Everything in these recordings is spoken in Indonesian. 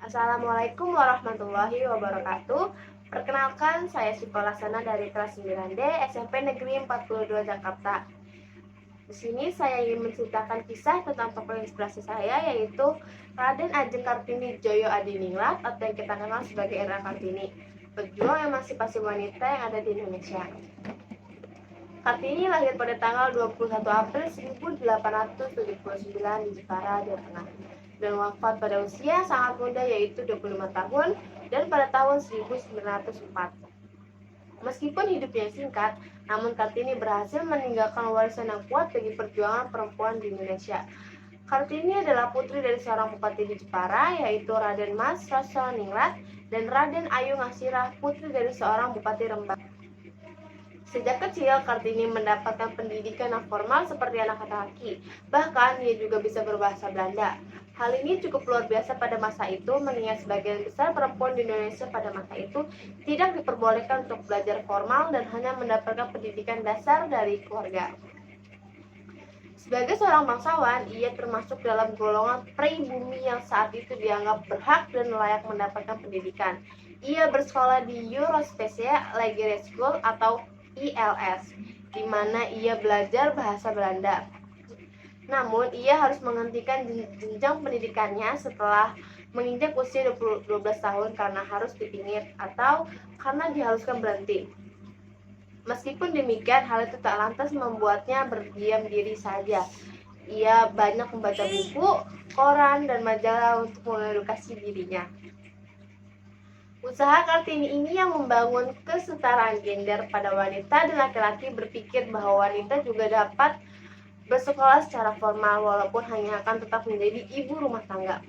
Assalamualaikum warahmatullahi wabarakatuh. Perkenalkan, saya Syifa Laksana dari kelas 9D SMP Negeri 42 Jakarta. Di sini saya ingin menceritakan kisah tentang tokoh inspirasi saya, yaitu Raden Ajeng Kartini Djoyo Adiningrat atau yang kita kenal sebagai Era Kartini, pejuang emansipasi wanita yang ada di Indonesia. Kartini lahir pada tanggal 21 April 1879 di Jepara, Jawa Tengah, dan wafat pada usia sangat muda, yaitu 25 tahun, dan pada tahun 1904. Meskipun hidupnya singkat, namun Kartini berhasil meninggalkan warisan yang kuat bagi perjuangan perempuan di Indonesia. Kartini adalah putri dari seorang bupati di Jepara, yaitu Raden Mas Rosoningrat, dan Raden Ayu Ngasirah, putri dari seorang bupati Rembang. Sejak kecil, Kartini mendapatkan pendidikan yang formal seperti anak laki-laki. Bahkan, ia juga bisa berbahasa Belanda. Hal ini cukup luar biasa pada masa itu, mengingat sebagian besar perempuan di Indonesia pada masa itu tidak diperbolehkan untuk belajar formal dan hanya mendapatkan pendidikan dasar dari keluarga. Sebagai seorang bangsawan, ia termasuk dalam golongan pribumi yang saat itu dianggap berhak dan layak mendapatkan pendidikan. Ia bersekolah di Eurospecia Legere School atau ILS, di mana ia belajar bahasa Belanda. Namun, ia harus menghentikan jenjang pendidikannya setelah menginjak usia 12 tahun karena harus dipingit atau karena diharuskan berhenti. Meskipun demikian, hal itu tak lantas membuatnya berdiam diri saja. Ia banyak membaca buku, koran, dan majalah untuk mengedukasi dirinya. Usaha Kartini ini yang membangun kesetaraan gender pada wanita dan laki-laki, berpikir bahwa wanita juga dapat bersekolah secara formal walaupun hanya akan tetap menjadi ibu rumah tangga.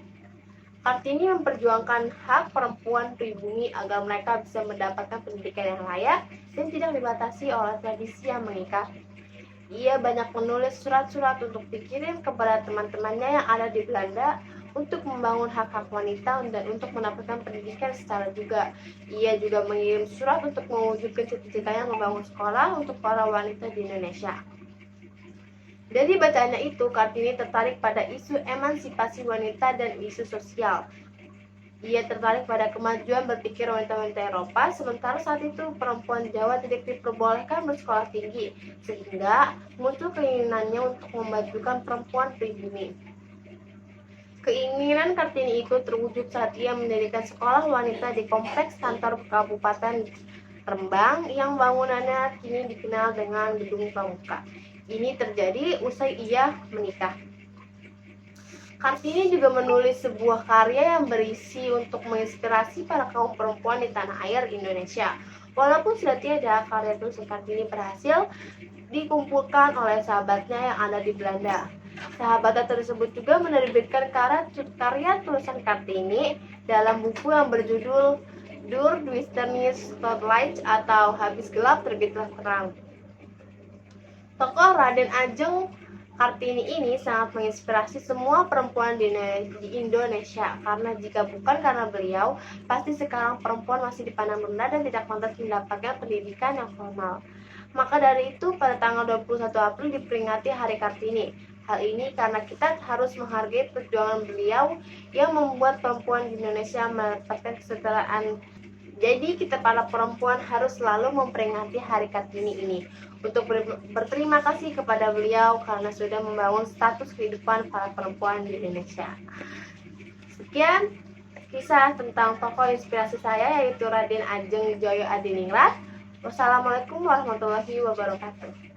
Kartini memperjuangkan hak perempuan pribumi agar mereka bisa mendapatkan pendidikan yang layak dan tidak dibatasi oleh tradisi yang mengikat. Ia banyak menulis surat-surat untuk dikirim kepada teman-temannya yang ada di Belanda untuk membangun hak-hak wanita dan untuk mendapatkan pendidikan secara juga. Ia juga mengirim surat untuk mewujudkan cita-citanya membangun sekolah untuk para wanita di Indonesia. Dari bacaannya itu, Kartini tertarik pada isu emansipasi wanita dan isu sosial. Ia tertarik pada kemajuan berpikir wanita-wanita Eropa, sementara saat itu perempuan Jawa tidak diperbolehkan bersekolah tinggi, sehingga muncul keinginannya untuk memajukan perempuan pribumi. Keinginan Kartini itu terwujud saat ia mendirikan sekolah wanita di kompleks kantor Kabupaten Rembang yang bangunannya kini dikenal dengan Gedung Pramuka. Ini terjadi usai ia menikah. Kartini juga menulis sebuah karya yang berisi untuk menginspirasi para kaum perempuan di tanah air Indonesia. Walaupun sudah tiada, karya tulisan Kartini berhasil dikumpulkan oleh sahabatnya yang ada di Belanda. Sahabatnya tersebut juga menerbitkan karya tulisan Kartini dalam buku yang berjudul Dur Duisternis Spotlight atau Habis Gelap Terbitlah Terang. Tokoh Raden Ajeng Kartini ini sangat menginspirasi semua perempuan di Indonesia, karena jika bukan karena beliau, pasti sekarang perempuan masih dipandang rendah dan tidak pantas mendapatkan pendidikan yang formal. Maka dari itu, pada tanggal 21 April diperingati Hari Kartini. Hal ini karena kita harus menghargai perjuangan beliau yang membuat perempuan di Indonesia mendapatkan kesetaraan. Jadi kita para perempuan harus selalu memperingati Hari Kartini ini untuk berterima kasih kepada beliau karena sudah membangun status kehidupan para perempuan di Indonesia. Sekian kisah tentang tokoh inspirasi saya, yaitu Raden Ajeng Djoyo Adiningrat. Wassalamualaikum warahmatullahi wabarakatuh.